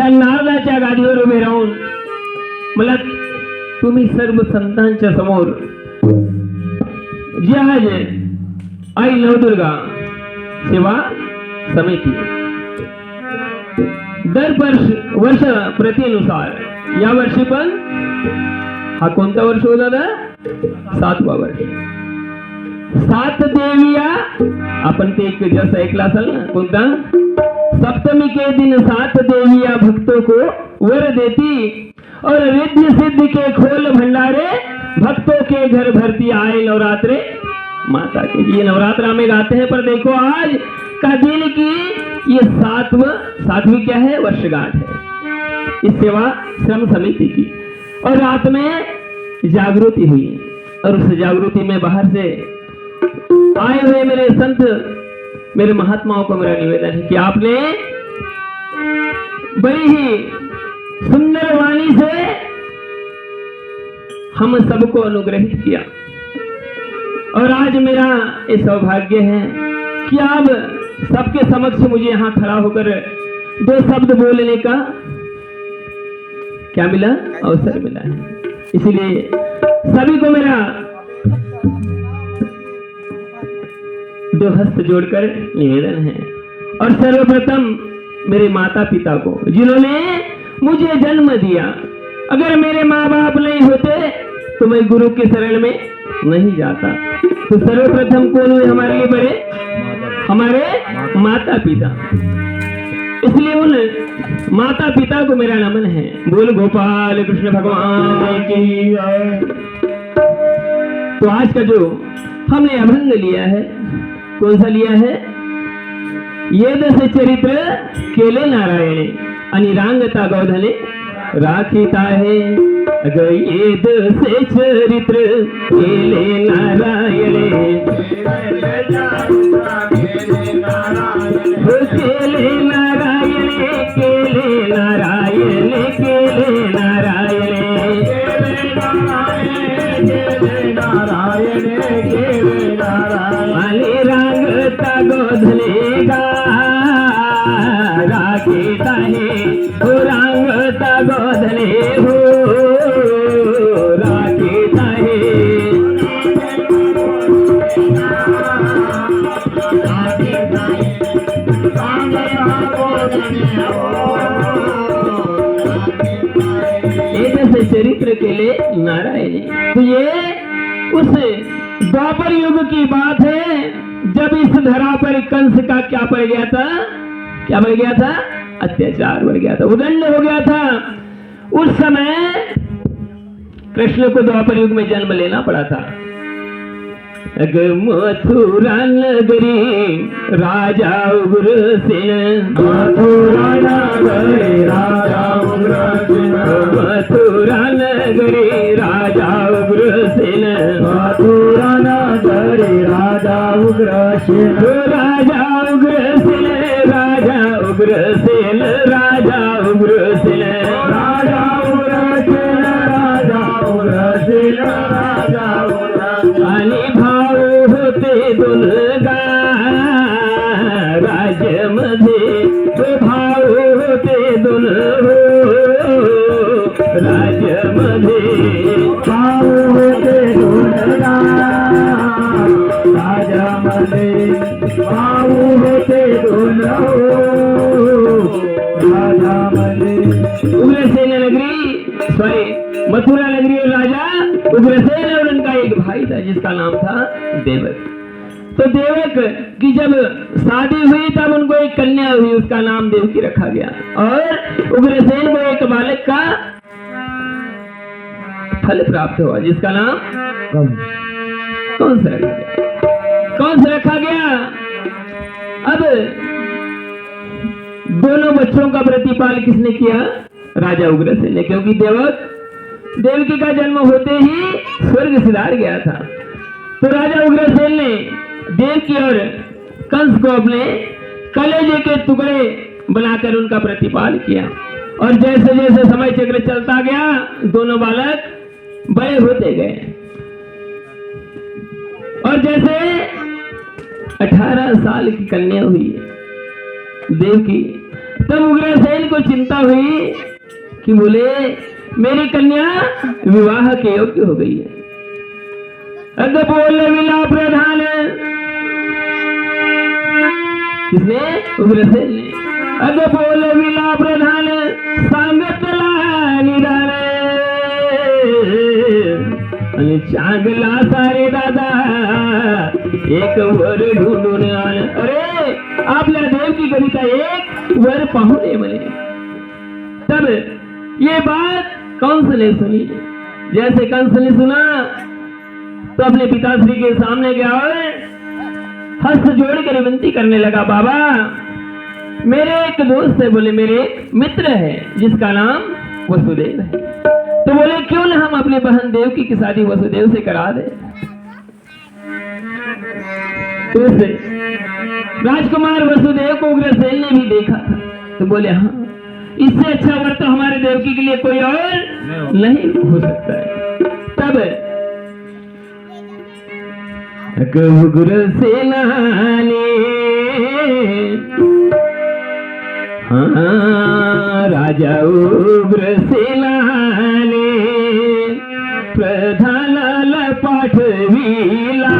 त्या नारदाच्या गादीवर उभे राहून मला तुम्ही सर्व संतांच्या समोर जी आज आई नवदुर्गा सेवा समिती दर वर्ष प्रतीनुसार या वर्षी पण हा कोणता वर्ष होता ना 7वा वर्ष 7 देविया आपण ते एक जसं ऐकलं असेल ना कोणता सप्तमी के दिन 7 देविया भक्तों को वर देती और रिद्धि सिद्धि के खोल भंडारे भक्तों के घर भरती आए नवरात्रे माता के। ये नवरात्रा में गाते हैं पर देखो आज का दिन की ये 7वीं क्या है वर्षगांठ है इस सेवा श्रम समिति की। और रात में जागृति हुई और उस जागृति में बाहर से आए हुए मेरे संत मेरे महात्माओं को मेरा निवेदन है कि आपने बड़ी ही सुंदर वाणी से हम सबको अनुग्रहित किया और आज मेरा ये सौभाग्य है कि आप सबके समक्ष मुझे यहाँ खड़ा होकर 2 शब्द बोलने का क्या मिला अवसर मिला है। इसलिए सभी को मेरा 2 हस्त जोड़कर निवेदन है। और सर्वप्रथम मेरे माता पिता को जिन्होंने मुझे जन्म दिया। अगर मेरे माँ बाप नहीं होते तो मैं गुरु के शरण में नहीं जाता। तो सर्वप्रथम कौन हुए हमारे लिए बड़े हमारे माता पिता। इसलिए उन माता पिता को मेरा नमन है। बोल गोपाल कृष्ण भगवान की। तो आज का जो हमने अभंग लिया है कौन सा लिया है ये दस चरित्र केले नारायणे आणि रांगता गौधने राखीता है। अगर ये दस चरित्र केले नारायणे केले नारायणे केले नारायणे केले नारायणे आणि रांगता गौधने गा राखीता है हो रांगता गौधने हो राखीता है। जैसे चरित्र के लिए नारायण तो ये उस द्वापर युग की बात है जब इस धरा पर कंस का क्या पड़ गया था क्या बढ़ गया था अत्याचार बढ़ गया था उदंड हो गया था। उस समय कृष्ण को द्वापर युग में जन्म लेना पड़ा था। अगर मथुरा नगरी राजा उग्रसेन मथुरा नगरी राजा उग्रसेन मथुरा नगरी राजा उग्रसेन मथुरा नगरी राजा उग्रसेन राजा उग्रसेन राजा उग्रसेन राजा उग्रसेन राजा उग्रसेन राजा उग्रसेन राजा आणि भाऊ होते दोन राज्यामध्ये भाऊ होते दोन राज्यामध्ये भाऊ होते दोन राज्यामध्ये भाऊ होते दोन राज्यामध्ये। उग्रसेन नगरी मथुरा नगरी और राजा उग्रसेन और उनका एक भाई था जिसका नाम था देवक। तो देवक की जब शादी हुई तब उनको एक कन्या हुई उसका नाम देवकी रखा गया और उग्रसेन को एक बालक का फल प्राप्त हुआ जिसका नाम कौन सा रखा गया कौन सा रखा गया। अब दोनों बच्चों का प्रतिपाल किसने किया राजा उग्रसेन ने क्योंकि देवकी का जन्म होते ही स्वर्ग सिधार गया था। तो राजा उग्रसेन ने देवकी और कंस को अपने कलेजे के टुकड़े बनाकर उनका प्रतिपाल किया और जैसे जैसे समय चक्र चलता गया दोनों बालक बड़े होते गए और जैसे 18 साल की कन्या हुई देवकी तब उग्रसेन को चिंता हुई कि बोले मेरी कन्या विवाह के योग्य हो गई है। अग बोले विला प्रधान, किसने? उग्रसेन ने। अग बोले विला प्रधान सांगत निधान, चांगला सारे दादा एक वर ढूंढून आण। अरे आपल्या देव की कविता एक वर पाहुणे म्हणे। तब ये बात कंस ने सुनी। जैसे कंस ने सुना तो अपने पिताश्री के सामने गया और हस्त जोड़कर विनती करने लगा, बाबा मेरे एक दोस्त है, बोले मेरे मित्र है जिसका नाम वसुदेव है। तो बोले क्यों ना हम अपनी बहन देवकी की शादी वसुदेव से करा दे। तो राजकुमार वसुदेव को उग्रसेन ने भी देखा था, तो बोले हाँ इससे अच्छा वर तो हमारे देवकी के लिए कोई और नहीं हो सकता है। तब उग्रसेन ने राजा उग्रसेन ने प्रधानाला पाठविला।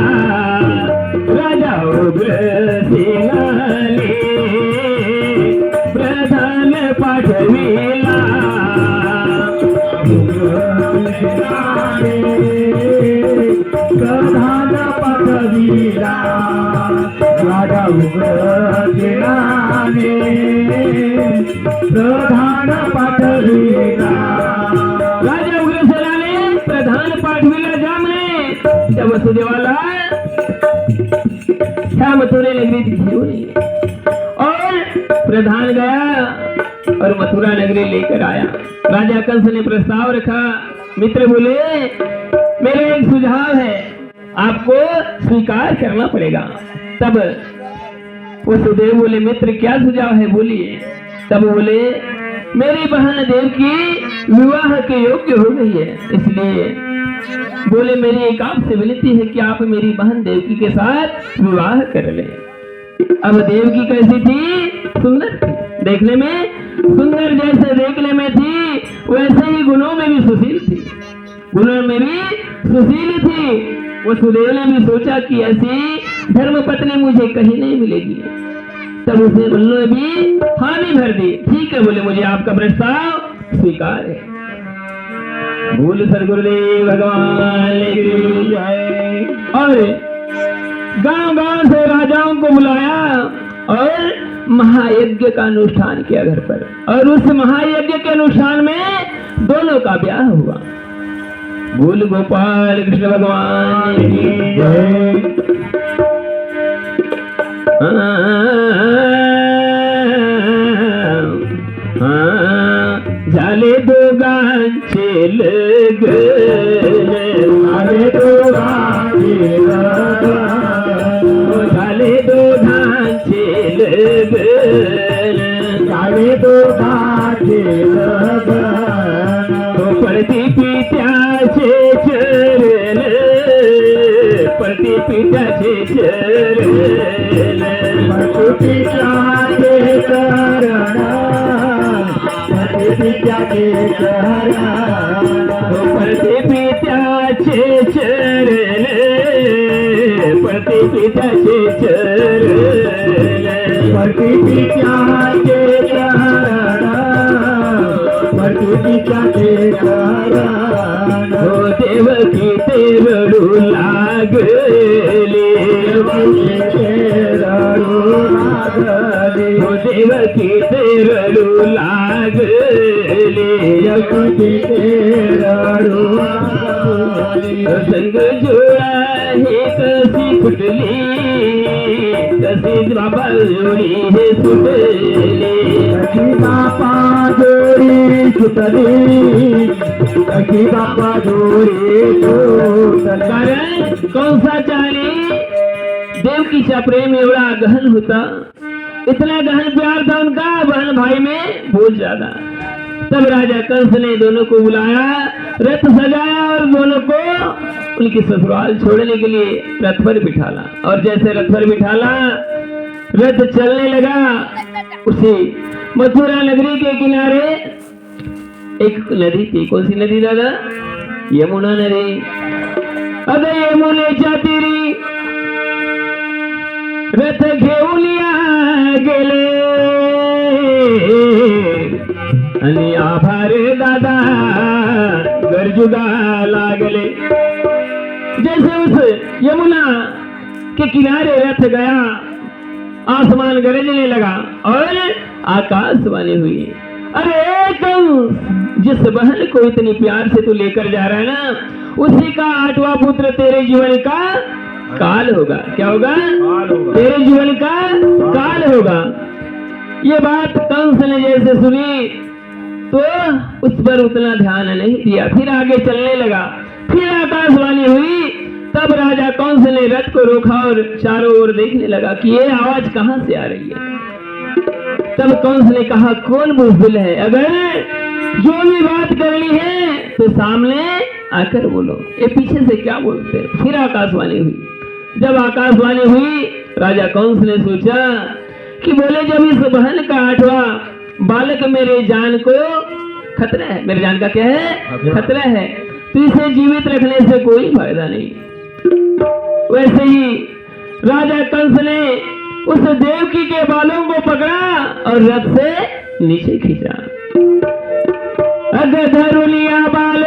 राजा उग्रसेन ने प्रधान पाठविला। प्रधान पाठविला। राजा उग्रसेन ने प्रधान पाठविला। राजा उग्रसेन ने प्रधान पाठविला जा म्हणे। त्या वसुदेवाला ह्या मथुरे नगरी घेऊन और प्रधान गया और मथुरा नगरी लेकर आया। राजा कंस ने प्रस्ताव रखा। मित्र बोले मेरे एक सुझाव है, आपको स्वीकार करना पड़ेगा। तब वसुदेव बोले मित्र क्या सुझाव है बोलिए। तब बोले मेरी बहन देवकी विवाह के योग्य हो गई है, इसलिए बोले मेरी एक आपसे विनती है कि आप मेरी बहन देवकी के साथ विवाह कर लें। अब देवकी कैसी थी? सुंदर थी, देखने में सुंदर जैसे देखने में थी वैसे ही गुणों में भी सुशील थी। गुणों में भी सुशील थी। वसुदेव ने भी सोचा कि ऐसी धर्म पत्नी मुझे कहीं नहीं मिलेगी। तब उसे उन्होंने भी हामी भर दी। ठीक है बोले मुझे आपका प्रस्ताव स्वीकार है। बोल सदगुरुदेव भगवान की जय। और गांव-गांव से राजाओं को बुलाया और महायज्ञ का अनुष्ठान किया घर पर। और उस महायज्ञ के अनुष्ठान में दोनों का ब्याह हुआ। बोल गोपाल कृष्ण भगवान की जय। झाले दोघांचे लग्न, झाले दोघांचे लग्न, झाले दोघांचे लग्न, झाले दोघांचे लग्न। पडती पित्याचे चरण, पडती पित्याचे चरण, पडती पित्याचे चरण, पडती पित्याचे चरण, पडती पित्याचे चरण, पडती पित्याचे चरण, पडती पित्याचे चरण, पडती पित्याचे चरण। हो देवकी ते रडू लागले, रडू लागले, हो देवकी ते रडू लागले, देवकी ते रडू लागले। संग जोडा हे कशी फुटली, कशी बाबा जोडी हे सुटली, कशी बापा जोडी सुटली, कशी बापा जोडी सुटली। कारण कंसाचारी देवकीचा प्रेम एवढा गहन होता, इतना गहन प्यार था उनका बहन भाई में बहुत ज्यादा। तब राजा कंस ने दोनों को बुलाया, रथ सजाया और दोनों को उनकी ससुराल छोड़ने के लिए रथ पर बिठाला। और जैसे रथ पर बिठाला रथ चलने लगा, उसी मथुरा नगरी के किनारे एक नदी थी। कौन सी नदी दादा? यमुना नदी। अगं यमुनेच्या तीरी रथ घेऊन या गेले आणि आभारे दादा गरजुगा लागले। जैसे उस यमुना के किनारे रथ गया, आसमान गरजने लगा और आकाशवाणी हुई, अरे कंस, जिस बहन को इतनी प्यार से तू लेकर जा रहा है ना, उसी का 8वां पुत्र तेरे जीवन का काल होगा। क्या होगा? तेरे जीवन का काल होगा। ये बात कंस ने जैसे सुनी तो उस पर उतना ध्यान नहीं दिया, फिर आगे चलने लगा। फिर आकाशवाणी हुई, तब राजा कंस ने रथ को रोका और चारों ओर देखने लगा कि ये आवाज कहां से आ रही है। तब कंस ने कहा, कौन बुलबुल है? अगर जो भी बात करनी है तो सामने आकर बोलो, ये पीछे से क्या बोलते हैं। फिर आकाशवाणी हुई। जब आकाशवाणी हुई, राजा कंस ने सोचा कि बोले जब इस बहन का 8वां बालक मेरे जान को खतरा है, मेरे जान का क्या है? खतरा है, तो इसे जीवित रखने से कोई फायदा नहीं। वैसे ही राजा कंस ने उस देवकी के बालों को पकड़ा और रथ से नीचे खींचा। अगर धरू लिया बाल,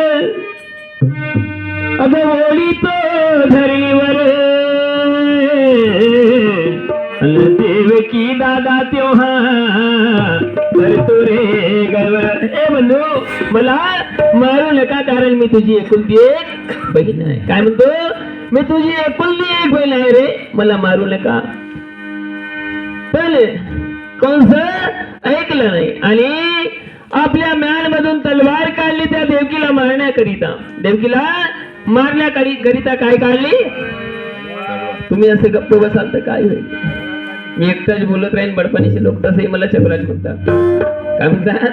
अगर ओली तो धरणीवर, देवकी दादा त्योहार करतो रे गरवर। ए बंधू, मला मारू नका, कारण मी तुझी एकुलती एक बहीण आहे। काय म्हणतो? मी तुझी एकुलती एक बहीण आहे रे, मला मारू नका। पण कंस ऐकलं नाही आणि आपल्या म्यान मधून तलवार काढली त्या देवकीला मारण्याकरिता। देवकीला मारण्याकरिता काय काढली? तुम्ही असे गप्प बसाल तर काय होईल? मी एकटाच बोलत राहीन बडपणीचे लोक, तसंही मला चक्राज म्हणतात। काय म्हणतात?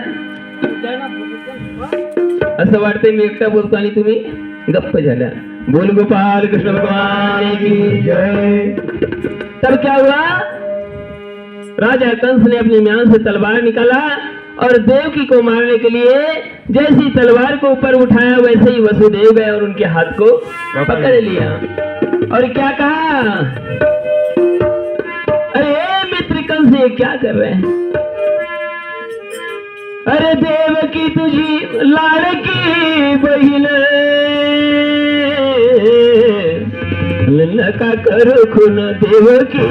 असं वाटतंय मी एकटा बोलतो आणि तुम्ही गप्प झाल्या। बोल गोपाल कृष्ण भगवान की जय। तब क्या हुआ? राजा कंस ने अपने म्यान से तलवार निकाला और देवकी को मारने के लिए जैसी तलवार को ऊपर उठाया, वैसे ही वसुदेव गए और उनके हाथ को पकड़ लिया और क्या कहा, अरे मित्र कंस ये क्या कर रहे हैं? अरे देवकी तुझी लाडकी बहीण, नका करू खून देवकी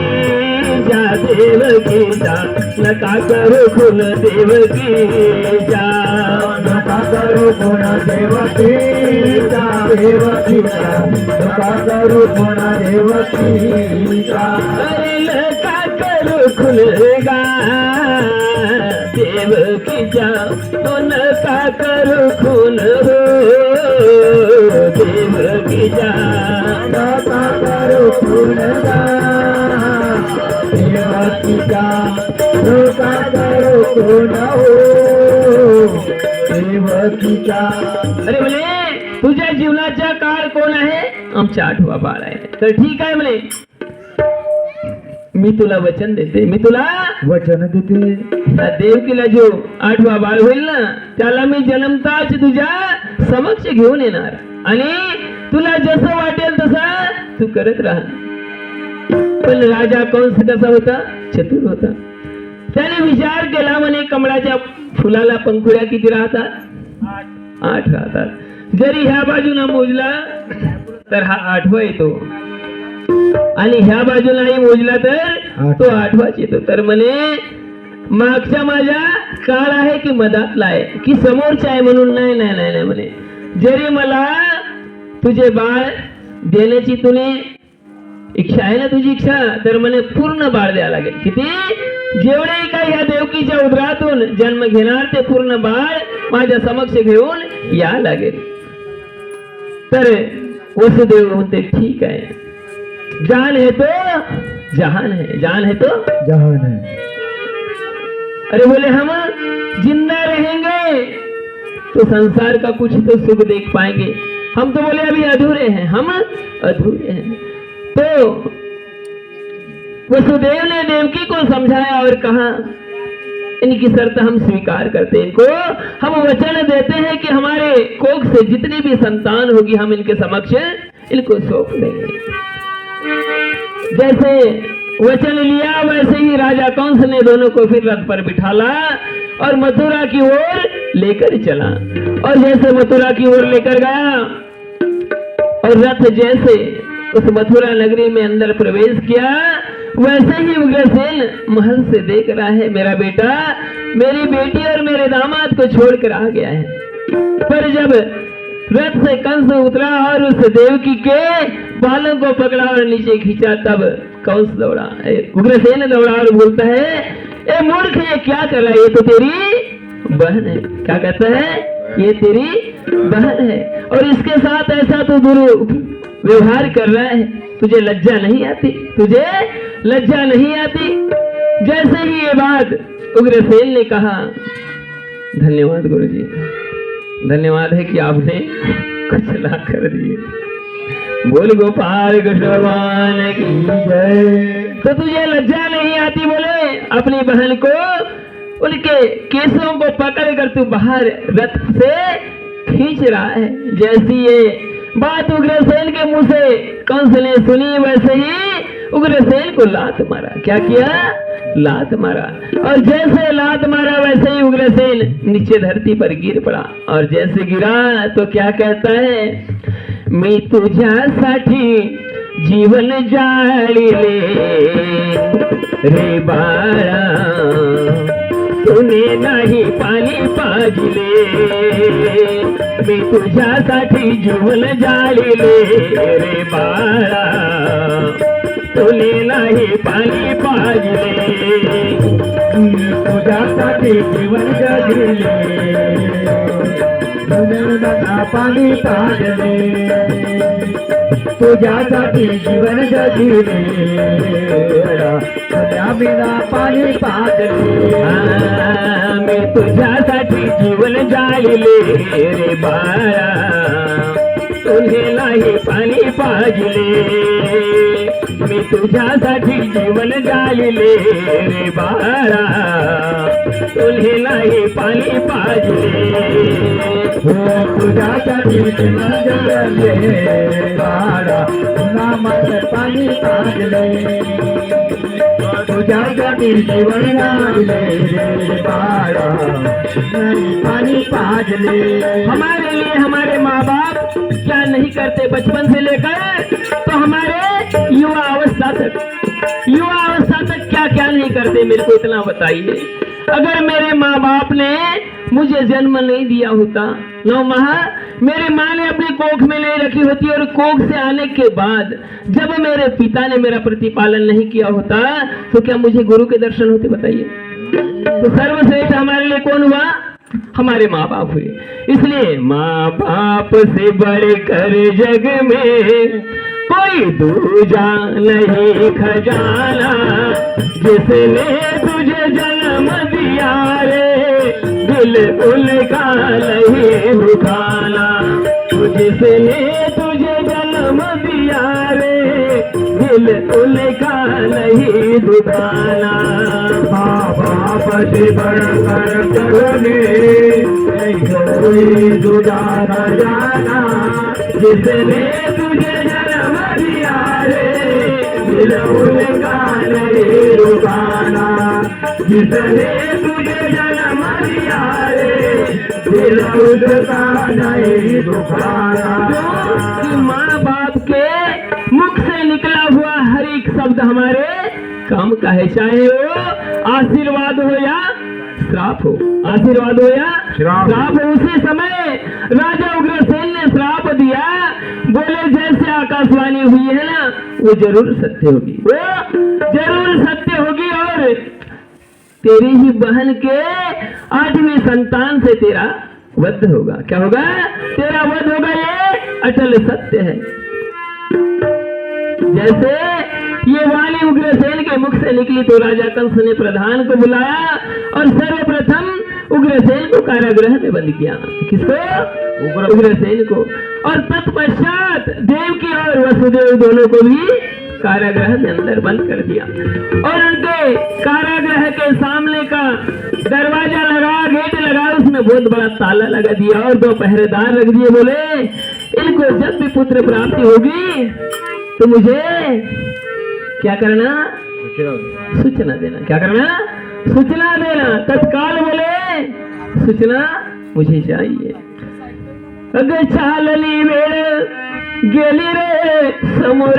जा, देवकी जा, नका करू खून देवकी जा, नका करू खून देवकी जा, देवकी जा, नका करू खून देवकी जा, अरे नका करू खून गा देवकी जा, तो नका करू खून हो देवकी जा, नका करू खून गा देवकी जा, नका करू खून हो देवकी जा। अरे म्हणे तुझ्या जीवनाचा काळ कोण आहे? आमचा 8वा बाळ आहे। तर ठीक आहे म्हणे, मी तुला वचन देते, मी तुला वचन देते, देवकीला जो 8वा बाळ होईल ना, त्याला मी जन्मताच तुझ्या समक्ष घेऊन येणार आणि तुला जसं वाटेल तसं तू करत राहा। पण राजा कंस कसा होता? चतुर होता। त्याने विचार केला, म्हणे कमळाच्या फुलाला पंखुड्या किती राहतात? 8 राहतात। जरी ह्या बाजूला मोजला तर हा 8वा येतो आणि ह्या बाजूलाही मोजला तर तो 8वाच येतो। तर म्हणे मागच्या माझ्या काळ आहे की मधातला आहे की समोरचा आहे म्हणून नाही नाही नाही नाही म्हणे, जरी मला तुझे बाळ देण्याची तुने इच्छा आहे ना, तुझी इच्छा, तर म्हणे पूर्ण बाळ द्यावं लागेल। किती? जेवढे काही ह्या देवकीच्या उदरातून जन्म घेणार ते पूर्ण बाळ माझ्या समक्ष घेऊन या लागेल। तर वसुदेव म्हणते ठीक आहे, जान है तो जहान है, जान है तो जहान है। अरे बोले हम जिंदा रहेंगे तो संसार का कुछ तो सुख देख पाएंगे, हम तो बोले अभी अधूरे हैं, हम अधूरे हैं। तो वसुदेव ने देवकी को समझाया और कहा इनकी शर्त हम स्वीकार करते हैं, इनको हम वचन देते हैं कि हमारे कोख से जितनी भी संतान होगी हम इनके समक्ष इनको सौंप देंगे। जैसे वचन लिया वैसे ही राजा कंस ने दोनों को फिर रथ पर बिठाला और मथुरा की ओर लेकर चला। और जैसे मथुरा की ओर लेकर गया और रथ जैसे उस मथुरा नगरी में अंदर प्रवेश किया, वैसे ही उग्रसेन महल से देख रहा है मेरा बेटा मेरी बेटी और मेरे दामाद को छोड़कर आ गया है। पर जब रथ से कंस उतरा और उस देवकी के बालों को पकड़ा और नीचे खींचा, तब कंस दौड़ा, उग्रसेन दौड़ा और बोलता है, ए मूर्ख ये क्या कर रहा है, ये तो तेरी बहन है। क्या कहता है, ये तेरी बहन है और इसके साथ ऐसा तो दुर्व्यवहार कर रहा है, तुझे लज्जा नहीं आती, तुझे लज्जा नहीं आती। जैसे ही ये बात उग्रसेन ने कहा, धन्यवाद गुरुजी, धन्यवाद है कि आपने कुछ ला कर दिए, बोल गोपाल कृष्ण भगवान की जय। तो तुझे लज्जा नहीं आती, बोले अपनी बहन को उनके केसों को पकड़ कर तू बाहर रथ से खींच रहा है। जैसी ये बात उग्रसेन के मुंह से कंस ने सुनी, वैसे ही उग्रसेन को लात मारा। क्या किया, लात मारा। और जैसे लात मारा वैसे ही उग्रसेन नीचे धरती पर गिर पड़ा। और जैसे गिरा तो क्या कहता है, मी तुझ्यासाठी जीवन जाळीले रे बाळा, तूने नाही पाणी पाजले, मी तुझ्यासाठी जीवन जाळीले रे बाळा, तूने नाही पाणी पाजले, तुझ्यासाठी जीवन जगले, पाणी पाजले, तुझ्यासाठी जीवन जगले, बिना पाणी पाजले, मी तुझ्यासाठी जीवन जाळले रे बाळा, तुझे नाही पाणी पाजले, मी तुझ्यासाठी जीवन जाळले रे बाळा, तुझे नाही पाणी पाजले, तुझ्यासाठी जीवन जगले बाळा, पुन्हा मात्र पाणी पाजले, तुझ्यासाठी जीवन जगले बाळा, पाणी पाजले। हमारे लिए हमारे माँ बाप क्या नहीं करते, बचपन से लेकर तो हमारे युवा अवस्था तक क्या क्या नहीं करते, मेरे को इतना बताइए। अगर मेरे माँ बाप ने मुझे जन्म नहीं दिया होता, 9 माह मेरे माँ ने अपनी कोख में नहीं रखी होती, और कोख से आने के बाद जब मेरे पिता ने मेरा प्रतिपालन नहीं किया होता, तो क्या मुझे गुरु के दर्शन होते, बताइए। तो सर्वश्रेष्ठ हमारे लिए कौन हुआ, हमारे माँ बाप हुए। इसलिए माँ बाप से बढ़कर जग में कोई दूजा नहीं खजाना, जिसने तुझे जन्म दिया रे दिल उनका नहीं दुखाना, जिसने तुझे जन्म दिया रे दिल उनका नहीं दुखाना, माँ बाप से बढ़कर करने कोई दूजा न जाना, जिसने तुझे जन्म दिया रे दिल उनका नहीं दुखाना, जिसने तुझे जन्म दिया रे दिल उनका नहीं दुखाना। माँ बाप के मुख से निकला हुआ हर एक शब्द हमारे काम का है, चाहे वो आशीर्वाद हो या श्राप हो, आशीर्वाद हो या श्राप हो। उसी समय राजा उग्रसेन ने श्राप दिया, बोले जैसे आकाशवाणी हुई है ना, वो जरूर सत्य होगी, वो जरूर सत्य होगी, और तेरी ही बहन के 8वीं संतान से तेरा वध होगा। क्या होगा, तेरा वध होगा, ये अटल सत्य है। जैसे ये वाणी उग्रसेन के मुख से निकली तो राजा कंस ने प्रधान को बुलाया और सर्वप्रथम उग्रसेन को कारागृह में बंद किया। किसको, उग्रसेन को। और तत्पश्चात देवकी और वसुदेव दोनों को भी कारागृह में अंदर बंद कर दिया और उनके कारागृह के सामने का दरवाजा लगा, गेट लगा, उसमें बहुत बड़ा ताला लगा दिया और 2 पहरेदार रख दिए। बोले इनको जब भी पुत्र प्राप्ति होगी तो मुझे क्या करना, सूचना देना। क्या करना, सूचना देना। तत्काल बोले सूचना मुझे चाहिए। अगर चालली वेळ गेली रे समोर,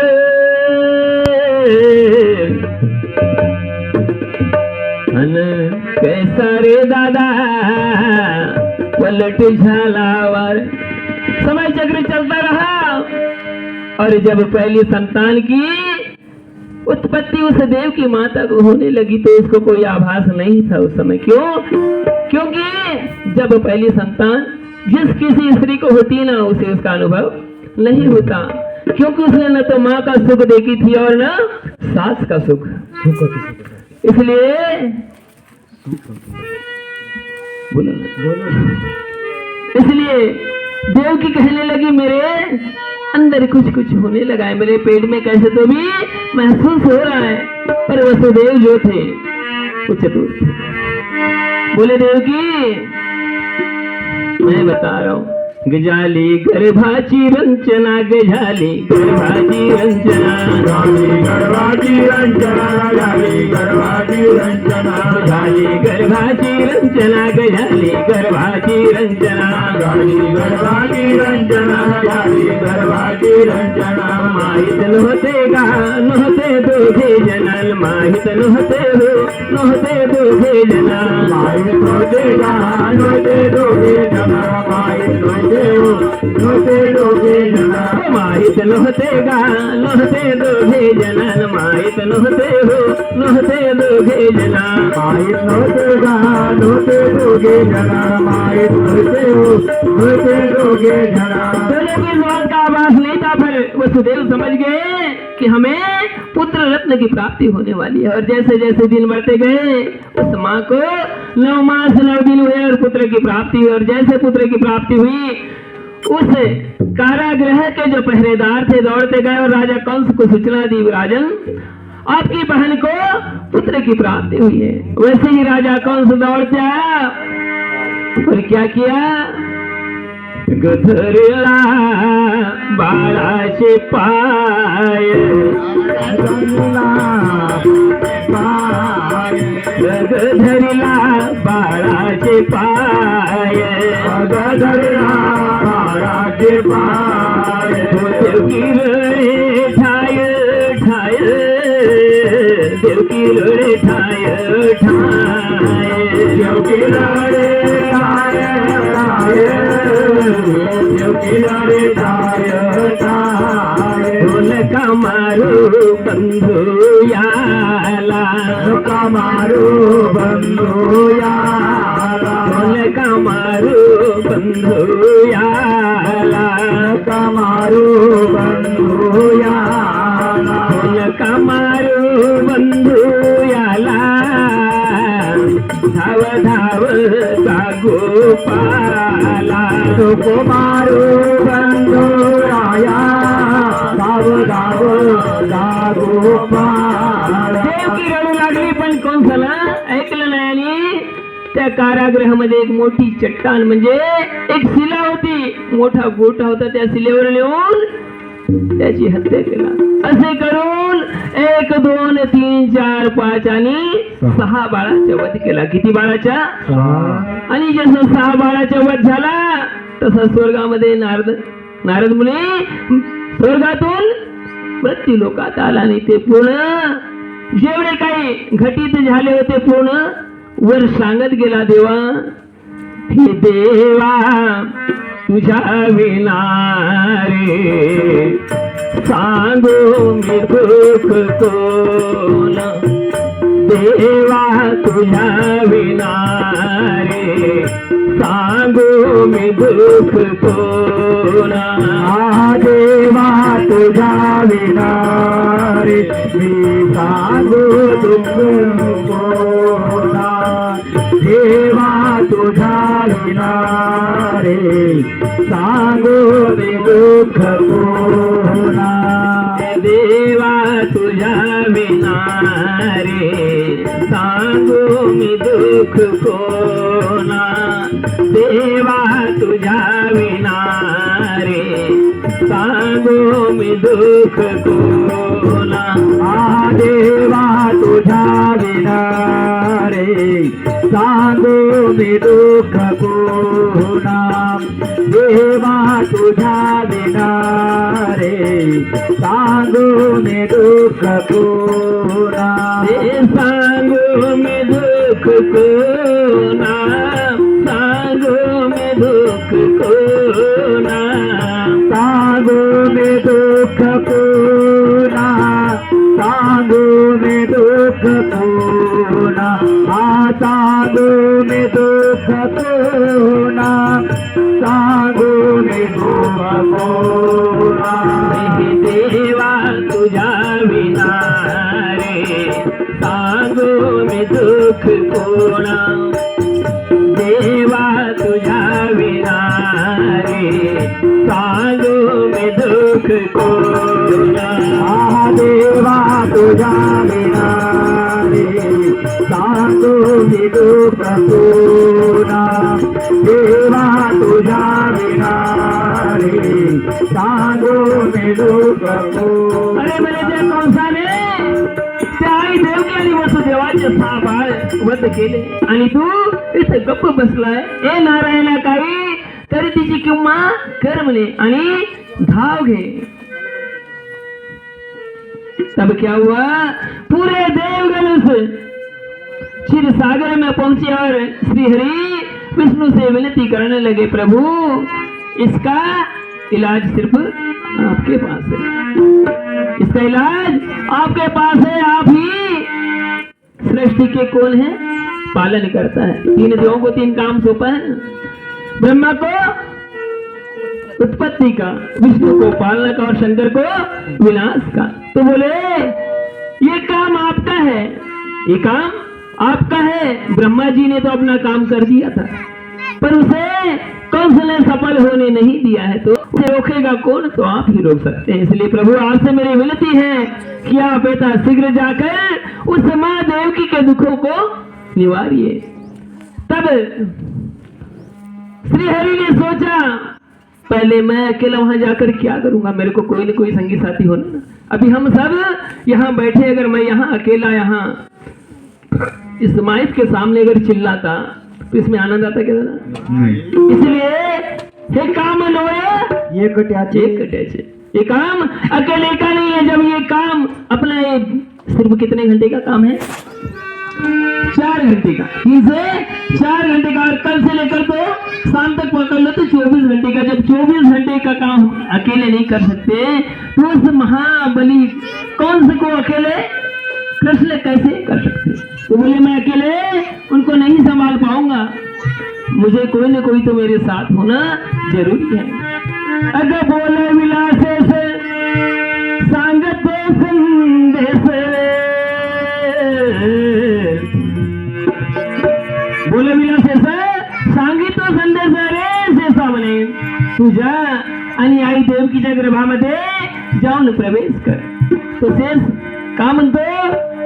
अन कैसा रे दादा पलट झाला वार। समय चक्र चलता रहा और जब पहली संतान की उत्पत्ति उस देव की माता को होने लगी तो उसको कोई आभास नहीं था उस समय। क्यों? क्योंकि जब पहली संतान जिस किसी स्त्री को होती ना उसे उसका अनुभव नहीं होता, क्योंकि उसने न तो माँ का सुख देखी थी और न सास का सुख। इसलिए इसलिए देव की कहने लगी मेरे अंदर कुछ कुछ होने लगा है, मेरे पेट में कैसे तो भी महसूस हो रहा है। पर वसुदेव जो थे वो चतुर थे। बोले देव की मैं बता रहा हूँ, गजाली गर्भाची रंचना, गजाली गर्भाची रंचना, गर्भाची रंजना, गर्भाची रंजना, गजाली गर्भाची रंचना, गजाली गर्भाची रंचना, गर्भाची रंजना, गर्भाची रंजना। माहित नव्हते का नव्हते दोघे जनाल, माहित नव्हते दोघे जनाल, माहित नव्हते का नव्हते दोघे जना, माहित नव्हते दोघे जना, माहित नव्हते का नव्हते दोघे जनाल, माहित नव्हते दोघे जनाल, माहित नव्हते का नव्हते दोघे जना, माहित नव्हते दोघे जना। दोनों की बात का आवाज नहीं था, पर वसुदेव समझ गए कि हमें पुत्र रत्न की प्राप्ति होने वाली है। और जैसे जैसे दिन बढ़ते गए उस माँ को 9 मास 9 दिन हुए और पुत्र की प्राप्ति हुई। और जैसे पुत्र की प्राप्ति हुई उस कारागृह के जो पहरेदार थे दौड़ते गए और राजा कंस को सूचना दी, राजन आपकी बहन को पुत्र की प्राप्ति हुई है। वैसे ही राजा कंस दौड़ते आया और क्या किया, गधरला बाळाचे पाय, गधरला बाळाचे पाय, गधरला बाळाचे पाय, देवकी रडे ठाय ठाय, देवकी रडे ठाय ठाय, देवकी रडे ठाय ठाय, देवकी रडे ठाय ठाय। ढोलका मारू बंधू याला, ढोलका मारू बंधू याला, ढोलका मारू बंधू याला, ढोलका मारू बंधू याला, ढोलका मारू बंधू याला, धाव धाव गोपाला, ढोको मारू बंधू राया, धाव धाव गोपाला। देवकी रडू लागली पण कंसाला ऐकलं नाही आणि त्या कारागृहामध्ये एक मोठी चट्टान म्हणजे एक शिला होती, मोठा गोटा होता, त्या शिलेवर नेऊन त्याची हत्या केला। असे करून 1 2 3 4 5 आणि 6 बाळाचा वध केला। किती बाळाच्या? आणि जसं 6 बाळाचा वध झाला तसा स्वर्गामध्ये नारद मुनी स्वर्गातून मृत्यू लोकात आला आणि ते पूर्ण जेवढे काही घटित झाले होते पूर्ण वर सांगत गेला, देवा हे देवा तुझ्या विना रे सांगू मी दुःख कोण, देवा तुझ्या विना रे सांगू मी दुःख कोण, देवा तुझ्या विना रे मी सांगू दुःख कोणा, देवा तुझ्या विना रे सांगू मी दुःख कोणा, देवा रे सांगू मी दुःख कोणा देवा तुझ्या विना रे सांगू मी दुःख कोणा देवा तुझ्या विना रे सांगू मी दुःख कोणा देवा तुझ्या विना रे सांगू मी दुःख कोणा सांगू मी दुःख कोणा सांगू मी दुःख कोणा सांगू मी दुःख कोणा सांगू मी दुःख कोणा सांगू मी दुःख कोणा सांगू मी दुःख कोणा देवा तुझ्या विना रे सांगू मी दुःख कोणा देवा तुझ्या विना रे सांगू मी दुःख कोणा देवा तुझ्या विना रे सांगू मी दुःख कोणा देवा तुझ्या विना रे सांगू मी दुःख कोणा अरे मेरे त्या कंसाने त्या आई देवकी आणि वसुदेवाचे 6 बाळ वध केले आणि तू इथे गप्प बसलाय ए नारायणा काही तरी तिची किंवा कर म्हणे आणि धाव घे तब क्या हुआ पूरे देवगण उस क्षीर सागर में पहुंचे और श्री हरि विष्णु से विनती करने लगे प्रभु इसका इलाज सिर्फ आपके पास है इसका इलाज आपके पास है आप ही सृष्टि के कौन है पालन करता है 3 देवों को 3 काम सौंपा है ब्रह्मा को उत्पत्ति का विष्णु को पालना का और शंकर को विनाश का तो बोले ये काम आपका है ये काम आपका है ब्रह्मा जी ने तो अपना काम कर दिया था पर उसे कंस ने सफल होने नहीं दिया है तो उसे रोकेगा कौन तो आप ही रोक सकते हैं इसलिए प्रभु आपसे मेरी विनती है कि आप बेटा शीघ्र जाकर उस माँ देवकी के दुखों को निवारिए तब श्री हरि ने सोचा पहले मैं अकेला वहां जाकर क्या करूंगा मेरे को कोई न कोई संगी साथी होना ना अभी हम सब यहाँ बैठे अगर मैं यहाँ अकेला यहाँ इस माइक के सामने अगर चिल्लाता तो इसमें आनंद आता क्या दादा इसलिए हे काम लोए एक कट्याचे ये काम अकेले का नहीं है जब ये काम अपना ये सिर्फ कितने घंटे का काम है 4 घंटे का 3 से 4 घंटे का और कल से लेकर तो शाम तक पकड़ लो तो 24 घंटे का जब 24 घंटे का काम अकेले नहीं कर सकते तो उस महाबली कौन से को अकेले कृष्ण कैसे कर सकते तो बोले मैं अकेले उनको नहीं संभाल पाऊंगा मुझे कोई न कोई तो मेरे साथ होना जरूरी है अगर बोले विलासे से सांगत संदेश बोले विलासे से सांगितो संदेश रे शेषा म्हणे तुझ्या आणि आई देवकीच्या गर्भामध्ये जाऊन प्रवेश कर तो शेष का म्हणतो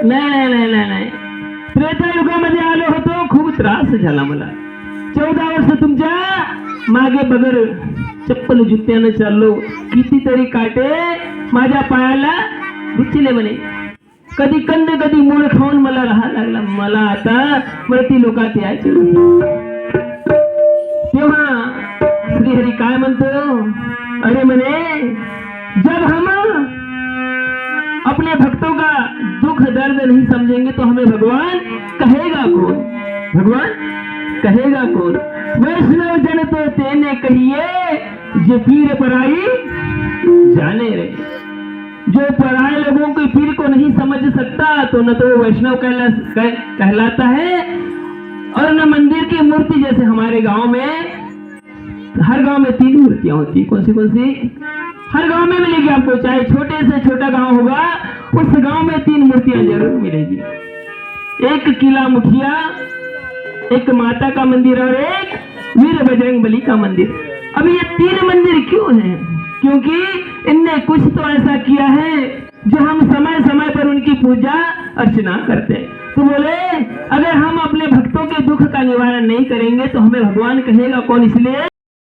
नाही त्रेतायुगामध्ये आलो होतो खूप त्रास झाला मला 14 वर्ष तुमच्या मागे बगर चप्पल जुत्यानं चाललो कितीतरी काटे माझ्या पायाला रुचले म्हणे कधी कंद कधी मूळ खाऊन मला राहा लागला मला आता मृत्यू लोकात यायचे तेव्हा श्रीहरी काय म्हणतो अरे म्हणे जब हम अपने भक्तों का दुख दर्द नहीं समझेंगे तो हमें भगवान कहेगा कौन वैष्णव जन तो तेने कहिए जो पीर पराई जाने रे जो पराये लोगों के पीर को नहीं समझ सकता तो न तो वैष्णव कहलाता है और न मंदिर की मूर्ति जैसे हमारे गांव में हर गांव में 3 मूर्तियां होती कौन सी हर गांव में मिलेगी आपको चाहे छोटे से छोटा गांव होगा उस गांव में 3 मूर्तियां जरूर मिलेगी एक किला मुखिया एक माता का मंदिर और एक वीर बजरंग बली का मंदिर अब ये 3 मंदिर क्यों हैं क्योंकि इनने कुछ तो ऐसा किया है जो हम समय समय पर उनकी पूजा अर्चना करते। तो बोले अगर हम अपने भक्तों के दुख का निवारण नहीं करेंगे तो हमें भगवान कहेगा कौन, इसलिए